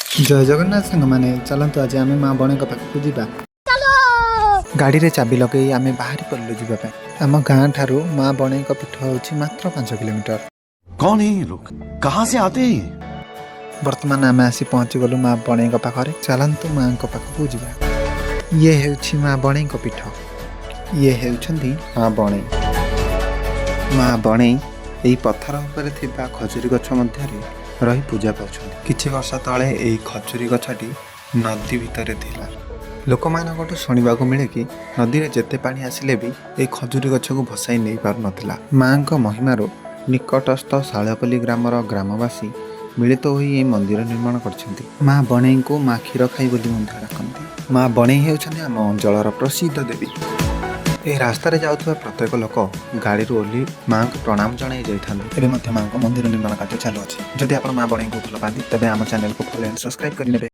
जय जगन्नाथ सांग मैंने चलतु आज आम माँ बणे पाखक जा गाड़ी रे चाबी लगे आम बाहरी पड़े जावाई आम गाँ ठारू माँ बणे पीठ हूँ मात्र 5 किलोमीटर। कौन है ये लोग, कहाँ से आते हैं ये? वर्तमान आम आसी पहुँची गलु माँ बणे पाखे चलतु माँ पाखक जा। ये हूँ माँ बणे पीठ, ये होती माँ बणे। माँ बणे यही पत्थर उपर थिबा खजुरी गछ मध्य रही पूजा पाउछन्ति। किछि वर्ष तले एही खजुरी गछटी नदी भितर थिला। लोक मानकटु शुणिबाकु मिले कि नदी रे जेते पानी आसिले भी ए खजुरी गछ को भसाई नहीं पारु नथिला। माँक महिमारो निकटस्थ शाळपल्ली ग्रामर ग्रामवासी मिलित होई ए मंदिर निर्माण करछन्ति। माँ बणे को माँ क्षीर खाई बोली मध्य डाकन्ति। माँ बणे हेउछन्ति आम अंचलर प्रसिद्ध देवी। ए रास्तार जाउथबा प्रत्येक लोक गाड़ी ओह्ली माँ को प्रणाम जणाई जाइथान्ति। एबे मध्य माँ को मंदिर निर्माण कार्य चालू अछि। जदि आपण माँ बणे को भल पाती तबे आम चैनल को फॉलो एंड सब्सक्राइब करि नेबे।